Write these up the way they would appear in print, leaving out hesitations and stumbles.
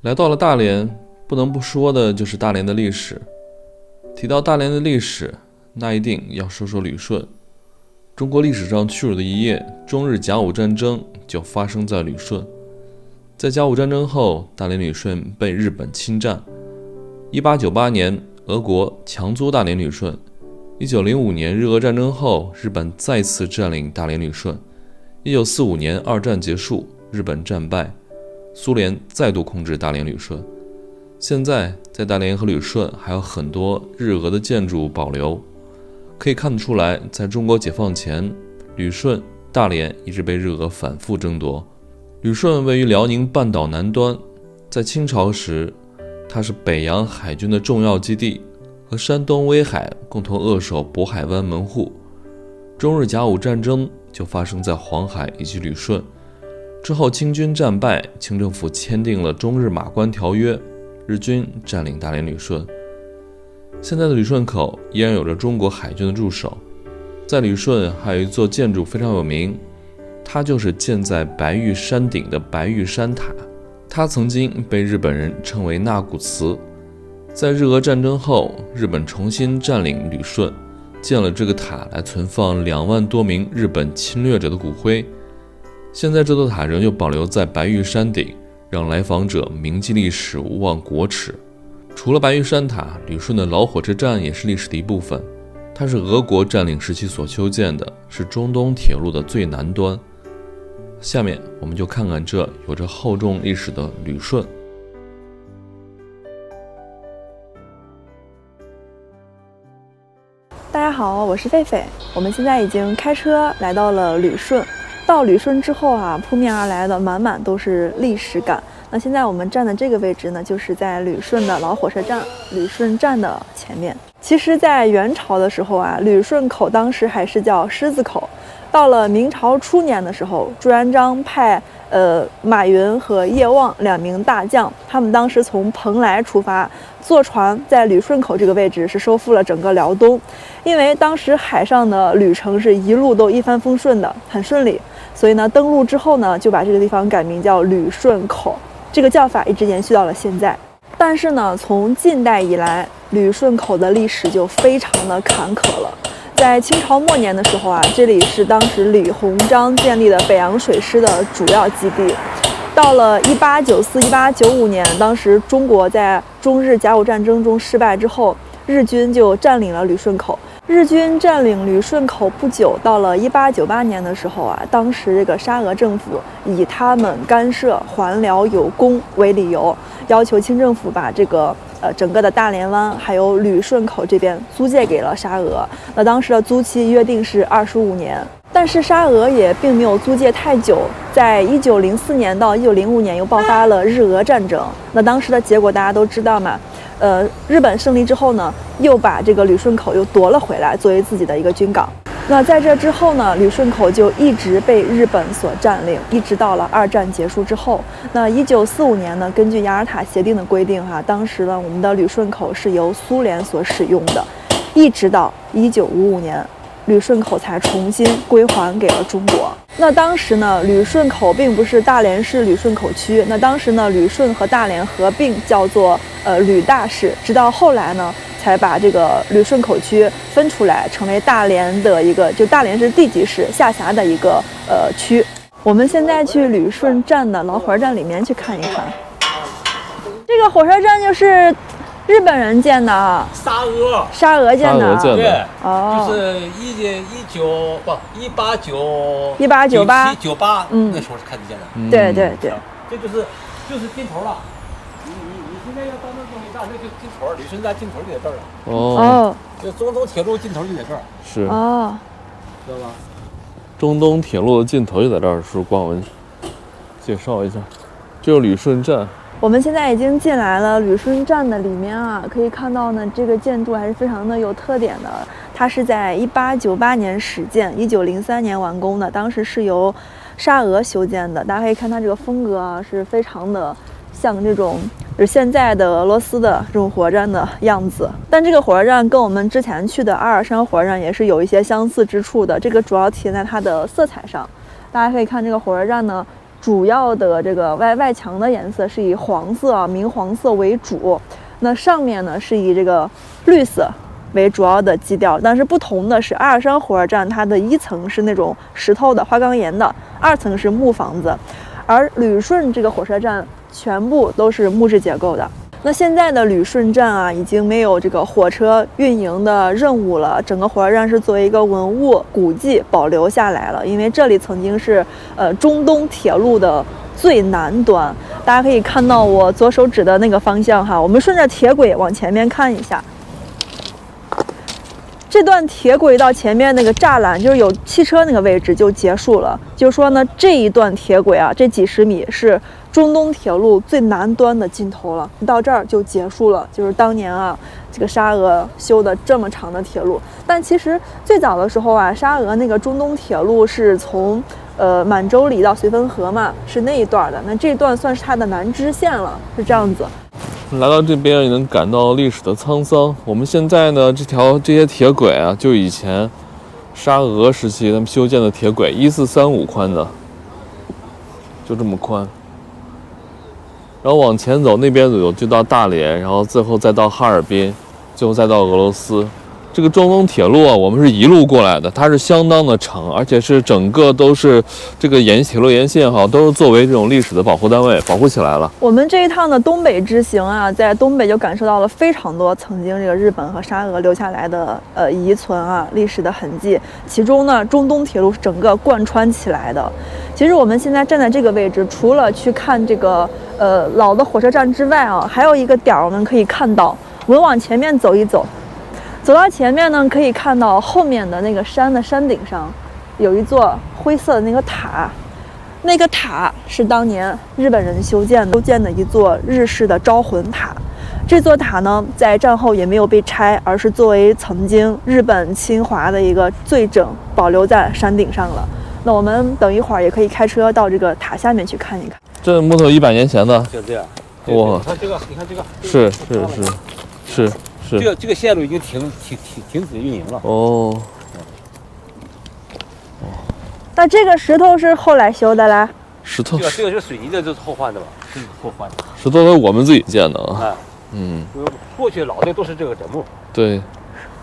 来到了大连，不能不说的就是大连的历史。提到大连的历史，那一定要说说旅顺。中国历史上屈辱的一页，中日甲午战争就发生在旅顺。在甲午战争后，大连旅顺被日本侵占。1898年，俄国强租大连旅顺。1905年日俄战争后，日本再次占领大连旅顺。1945年二战结束，日本战败，苏联再度控制大连旅顺。现在在大连和旅顺还有很多日俄的建筑保留，可以看得出来，在中国解放前，旅顺、大连一直被日俄反复争夺。旅顺位于辽宁半岛南端，在清朝时，它是北洋海军的重要基地，和山东威海共同扼守渤海湾门户。中日甲午战争就发生在黄海以及旅顺。之后清军战败，清政府签订了中日马关条约，日军占领大连旅顺。现在的旅顺口依然有着中国海军的驻守。在旅顺还有一座建筑非常有名，它就是建在白玉山顶的白玉山塔。它曾经被日本人称为纳古茨。在日俄战争后，日本重新占领旅顺，建了这个塔来存放2万多名日本侵略者的骨灰。现在这座塔仍旧保留在白玉山顶，让来访者铭记历史，勿忘国耻。除了白玉山塔，旅顺的老火车站也是历史的一部分。它是俄国占领时期所修建的，是中东铁路的最南端。下面我们就看看这有着厚重历史的旅顺。大家好，我是狒狒。我们现在已经开车来到了旅顺。到旅顺之后扑面而来的满满都是历史感。那现在我们站的这个位置呢，就是在旅顺的老火车站旅顺站的前面。其实在元朝的时候旅顺口当时还是叫狮子口。到了明朝初年的时候，朱元璋派马云和叶望2名大将，他们当时从蓬莱出发，坐船在旅顺口这个位置是收复了整个辽东。因为当时海上的旅程是一路都一帆风顺的，很顺利，所以呢登陆之后呢，就把这个地方改名叫旅顺口，这个叫法一直延续到了现在。但是呢，从近代以来，旅顺口的历史就非常的坎坷了。在清朝末年的时候这里是当时李鸿章建立的北洋水师的主要基地。到了1894、1895年，当时中国在中日甲午战争中失败之后，日军就占领了旅顺口。日军占领旅顺口不久，到了1898年的时候当时这个沙俄政府以他们干涉还辽有功为理由，要求清政府把这个整个的大连湾还有旅顺口这边租借给了沙俄。那当时的租期约定是25年，但是沙俄也并没有租借太久，在1904年到1905年又爆发了日俄战争。那当时的结果大家都知道嘛，日本胜利之后呢，又把这个旅顺口又夺了回来，作为自己的一个军港。那在这之后呢，旅顺口就一直被日本所占领，一直到了二战结束之后。那1945年呢，根据雅尔塔协定的规定当时呢，我们的旅顺口是由苏联所使用的，一直到1955年，旅顺口才重新归还给了中国。那当时呢，旅顺口并不是大连市旅顺口区，那当时呢，旅顺和大连合并叫做旅大市，直到后来呢，才把这个旅顺口区分出来，成为大连的一个，就大连市地级市下辖的一个区。我们现在去旅顺站的老火车站里面去看一看，这个火车站就是日本人建的沙俄建的，对，就是1898那时候是开始建的。对对对，这就是尽头了。你现在要到那东西站，那就尽头，旅顺站尽头就在这儿了。就中东铁路尽头就在这儿。是知道吧？中东铁路的尽头就在这儿，是光文介绍一下，这就是旅顺站。我们现在已经进来了旅顺站的里面可以看到呢，这个建筑还是非常的有特点的。它是在1898年始建，1903年完工的，当时是由沙俄修建的。大家可以看它这个风格是非常的像这种就是现在的俄罗斯的这种火车站的样子。但这个火车站跟我们之前去的阿尔山火车站也是有一些相似之处的，这个主要体现在它的色彩上。大家可以看这个火车站呢，主要的这个外墙的颜色是以黄色、明黄色为主，那上面呢是以这个绿色为主要的基调。但是不同的是，阿尔山火车站它的1层是那种石头的花岗岩的，2层是木房子，而旅顺这个火车站全部都是木质结构的。那现在的旅顺站啊，已经没有这个火车运营的任务了，整个火车站是作为一个文物古迹保留下来了。因为这里曾经是中东铁路的最南端，大家可以看到我左手指的那个方向哈，我们顺着铁轨往前面看一下。这段铁轨到前面那个栅栏，就是有汽车那个位置就结束了。就是说呢，这一段铁轨啊，这几十米是中东铁路最南端的尽头了，到这儿就结束了。就是当年啊，这个沙俄修的这么长的铁路，但其实最早的时候啊，沙俄那个中东铁路是从满洲里到绥芬河嘛，是那一段的。那这段算是它的南支线了，是这样子。来到这边也能感到历史的沧桑。我们现在呢，这些铁轨啊，就以前沙俄时期他们修建的铁轨，1435宽的，就这么宽。然后往前走，那边走就到大连，然后最后再到哈尔滨，最后再到俄罗斯。这个中东铁路啊，我们是一路过来的，它是相当的长，而且是整个都是这个铁路沿线哈，都是作为这种历史的保护单位保护起来了。我们这一趟的东北之行啊，在东北就感受到了非常多曾经这个日本和沙俄留下来的遗存啊历史的痕迹，其中呢，中东铁路是整个贯穿起来的。其实我们现在站在这个位置，除了去看这个老的火车站之外啊，还有一个点我们可以看到，我们往前面走一走。走到前面呢，可以看到后面的那个山的山顶上有一座灰色的那个塔，那个塔是当年日本人修建的一座日式的招魂塔。这座塔呢，在战后也没有被拆，而是作为曾经日本侵华的一个罪证保留在山顶上了。那我们等一会儿也可以开车到这个塔下面去看一看。这木头100年前的，就这样。哇，你看这个，你看这个，是。这个线路已经停止运营了。哦。那这个石头是后来修的啦？石头。这个是水泥的，这是后换的吧？这是后换的。石头是我们自己建的啊。过去老的都是这个枕木。对。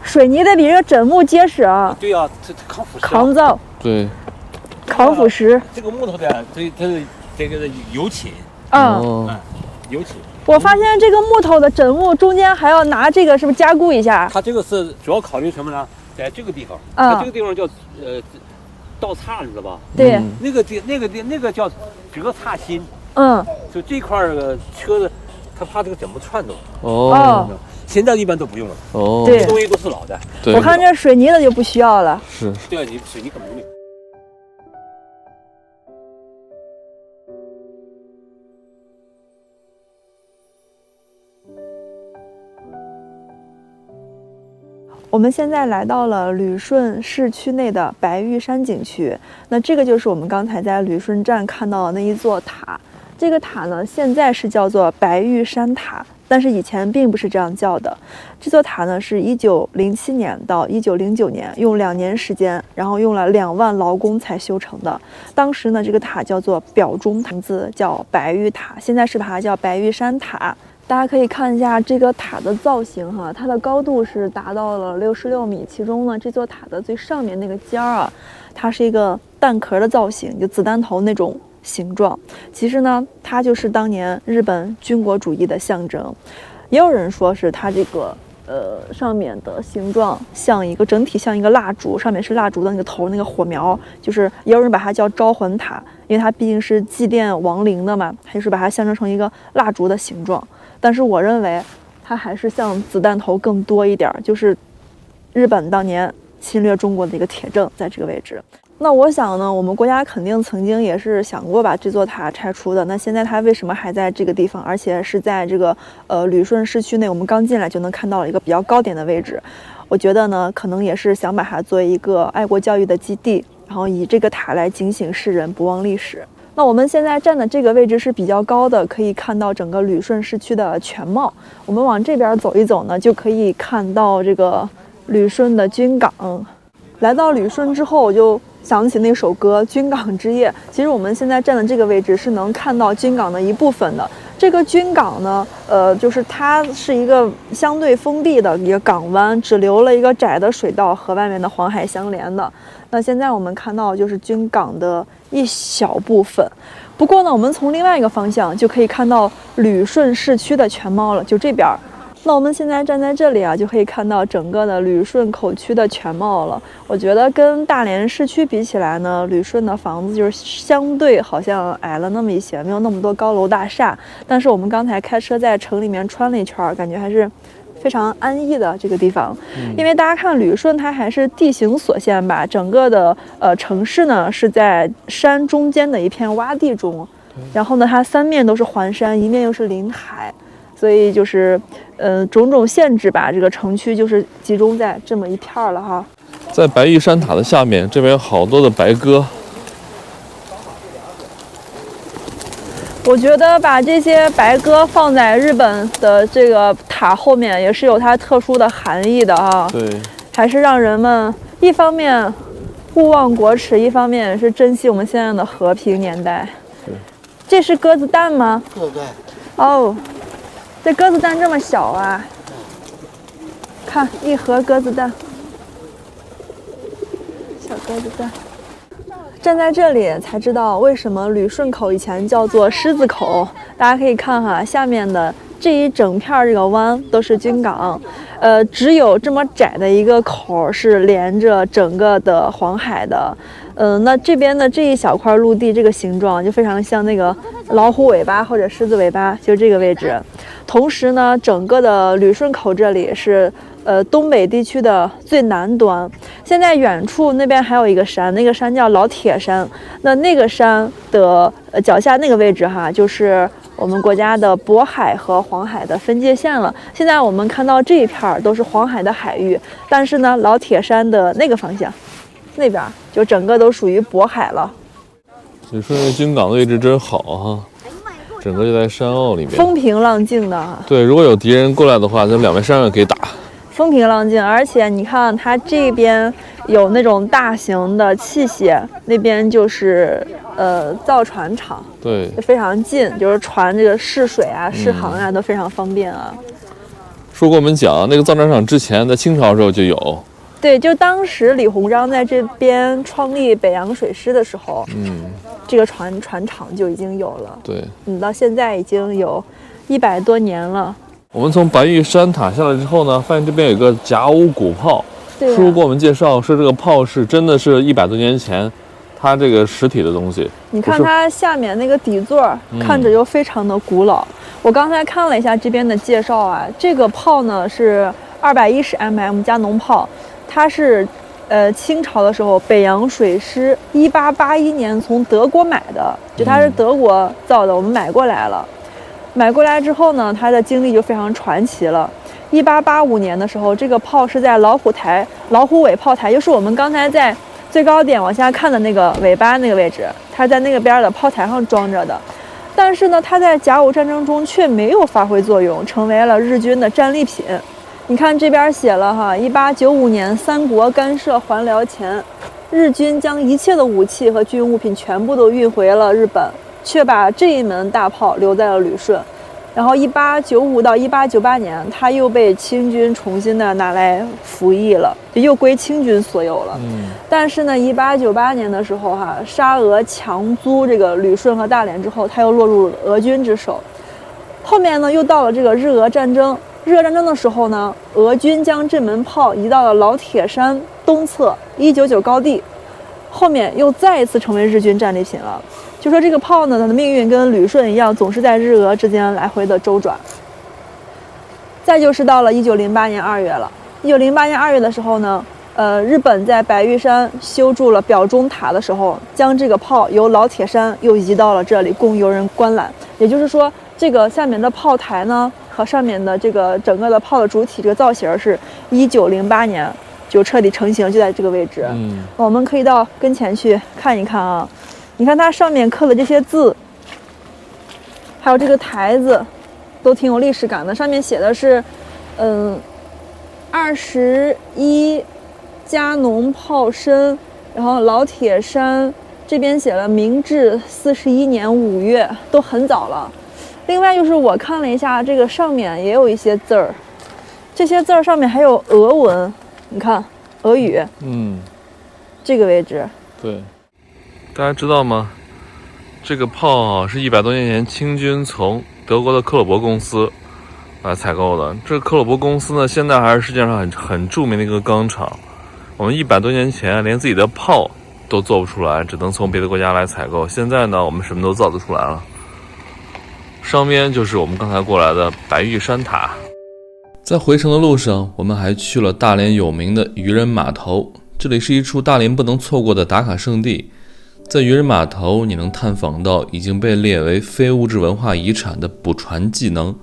水泥的比这个枕木结实啊。对呀，这抗腐蚀。抗造。对。抗腐蚀。这个木头的，这个油漆。油漆。我发现这个木头的枕木中间还要拿这个，是不是加固一下？它这个是主要考虑什么呢？在这个地方，它这个地方叫倒叉，你知道吧？对。那个叫折叉心。就这块车子，它怕这个枕木串动。现在一般都不用了。对，这东西都是老的。我看这水泥的就不需要了。是。对啊，你水泥根本不用。我们现在来到了旅顺市区内的白玉山景区，那这个就是我们刚才在旅顺站看到的那一座塔。这个塔呢，现在是叫做白玉山塔，但是以前并不是这样叫的。这座塔呢，是1907年到1909年用2年时间，然后用了2万劳工才修成的。当时呢，这个塔叫做表中塔，字叫白玉塔，现在是把它叫白玉山塔。大家可以看一下这个塔的造型哈，它的高度是达到了66米，其中呢，这座塔的最上面那个尖儿啊，它是一个弹壳的造型，就子弹头那种形状。其实呢，它就是当年日本军国主义的象征。也有人说是它这个上面的形状像一个整体像一个蜡烛，上面是蜡烛的那个头那个火苗，就是也有人把它叫招魂塔，因为它毕竟是祭奠亡灵的嘛，还是把它象征成一个蜡烛的形状。但是我认为它还是像子弹头更多一点，就是日本当年侵略中国的一个铁证在这个位置。那我想呢，我们国家肯定曾经也是想过把这座塔拆除的。那现在它为什么还在这个地方，而且是在这个旅顺市区内，我们刚进来就能看到了一个比较高点的位置？我觉得呢，可能也是想把它作为一个爱国教育的基地，然后以这个塔来警醒世人不忘历史。那我们现在站的这个位置是比较高的，可以看到整个旅顺市区的全貌。我们往这边走一走呢，就可以看到这个旅顺的军港。来到旅顺之后，我就想起那首歌《军港之夜》。其实我们现在站的这个位置是能看到军港的一部分的。这个军港呢，就是它是一个相对封闭的一个港湾，只留了一个窄的水道和外面的黄海相连的。那现在我们看到就是军港的一小部分。不过呢，我们从另外一个方向就可以看到旅顺市区的全貌了，就这边。那我们现在站在这里啊，就可以看到整个的旅顺口区的全貌了。我觉得跟大连市区比起来呢，旅顺的房子就是相对好像矮了那么一些，没有那么多高楼大厦。但是我们刚才开车在城里面穿了一圈，感觉还是非常安逸的这个地方。因为大家看旅顺它还是地形所限吧，整个的城市呢是在山中间的一片洼地中，然后呢它三面都是环山，一面又是临海。所以就是种种限制吧，这个城区就是集中在这么一片了哈。在白玉山塔的下面，这边有好多的白鸽。我觉得把这些白鸽放在日本的这个塔后面，也是有它特殊的含义的啊。对，还是让人们一方面勿忘国耻，一方面是珍惜我们现在的和平年代。这是鸽子蛋吗？对对。哦。这鸽子蛋这么小啊！看一盒鸽子蛋，小鸽子蛋。站在这里才知道为什么旅顺口以前叫做狮子口。大家可以看哈，下面的这一整片这个湾都是军港，只有这么窄的一个口是连着整个的黄海的。那这边的这一小块陆地，这个形状就非常像那个老虎尾巴或者狮子尾巴，就这个位置。同时呢，整个的旅顺口这里是东北地区的最南端。现在远处那边还有一个山，那个山叫老铁山。那个山的脚下那个位置哈，就是我们国家的渤海和黄海的分界线了。现在我们看到这一片都是黄海的海域，但是呢，老铁山的那个方向，那边就整个都属于渤海了。旅顺军港的位置真好哈。整个就在山坳里面，风平浪静的。对，如果有敌人过来的话，咱们两边山上可以打。风平浪静，而且你看它这边有那种大型的器械，那边就是造船厂，对，非常近，就是船这个试水啊、试航啊都非常方便啊。说过我们讲那个造船厂之前在清朝的时候就有。对，就当时李鸿章在这边创立北洋水师的时候，这个船厂就已经有了。对，到现在已经有100多年了。我们从白玉山塔下来之后呢，发现这边有个甲午古炮。对、叔给我们介绍说，这个炮是真的是100多年前，它这个实体的东西。你看它下面那个底座，看着就非常的古老。我刚才看了一下这边的介绍啊，这个炮呢是210mm加农炮。它是清朝的时候北洋水师1881年从德国买的，就它是德国造的，我们买过来了。买过来之后呢，它的经历就非常传奇了。1885年的时候，这个炮是在老虎尾炮台，就是我们刚才在最高点往下看的那个尾巴那个位置，它在那个边的炮台上装着的。但是呢，它在甲午战争中却没有发挥作用，成为了日军的战利品。你看这边写了哈，1895年三国干涉还辽前，日军将一切的武器和军用物品全部都运回了日本，却把这一门大炮留在了旅顺。然后1895到1898年，它又被清军重新的拿来服役了，就又归清军所有了。但是呢，1898年的时候哈，沙俄强租这个旅顺和大连之后，它又落入俄军之手。后面呢，又到了这个日俄战争。日俄战争的时候呢，俄军将这门炮移到了老铁山东侧199高地，后面又再一次成为日军战利品了。就说这个炮呢，它的命运跟旅顺一样，总是在日俄之间来回的周转。再就是到了1908年2月了。1908年2月的时候呢，日本在白玉山修筑了表忠塔的时候，将这个炮由老铁山又移到了这里，供游人观览。也就是说，这个下面的炮台呢，和上面的这个整个的炮的主体这个造型是1908年就彻底成型，就在这个位置。我们可以到跟前去看一看啊。你看它上面刻的这些字，还有这个台子，都挺有历史感的。上面写的是21加农炮身然后老铁山这边写了明治41年5月，都很早了。另外就是我看了一下，这个上面也有一些字儿，这些字儿上面还有俄文，你看俄语。这个位置。对，大家知道吗？这个炮啊是100多年前清军从德国的克虏伯公司来采购的。这个克虏伯公司呢，现在还是世界上很著名的一个钢厂。我们100多年前连自己的炮都做不出来，只能从别的国家来采购。现在呢，我们什么都造得出来了。上面就是我们刚才过来的白玉山塔。在回程的路上，我们还去了大连有名的渔人码头，这里是一处大连不能错过的打卡圣地。在渔人码头，你能探访到已经被列为非物质文化遗产的捕船技能，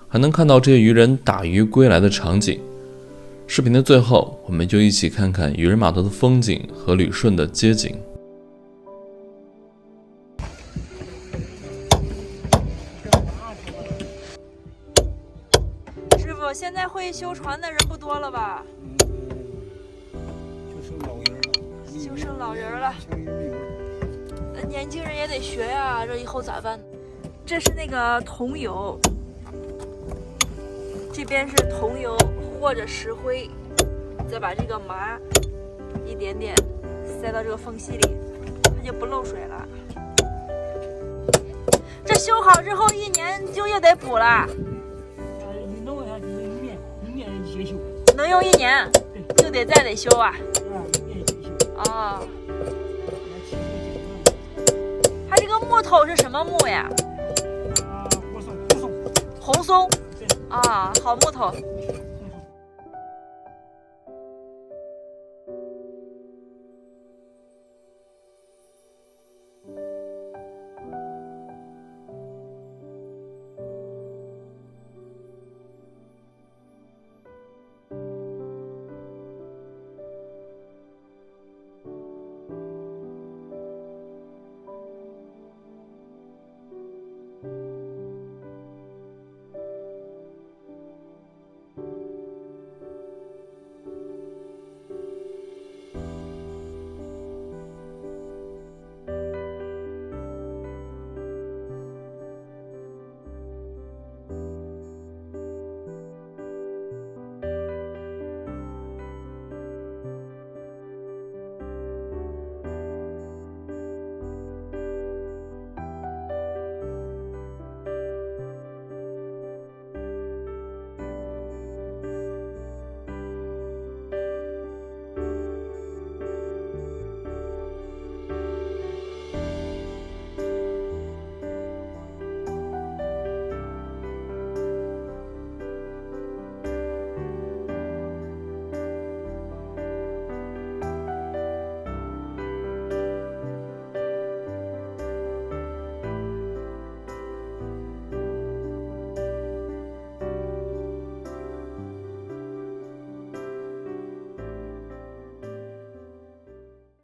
还能看到这些渔人打鱼归来的场景。视频的最后，我们就一起看看渔人码头的风景和旅顺的街景。师傅，现在会修船的人不多了吧？就剩老人了。年轻人也得学呀，这以后咋办？这是那个桐油，这边是桐油或者石灰，再把这个麻一点点塞到这个缝隙里，它就不漏水了。这修好之后1年就又得补了。你弄下去一年结修。能用1年，就得修啊。1年结修。哦。它这个木头是什么木呀？红松。红松。啊，好木头。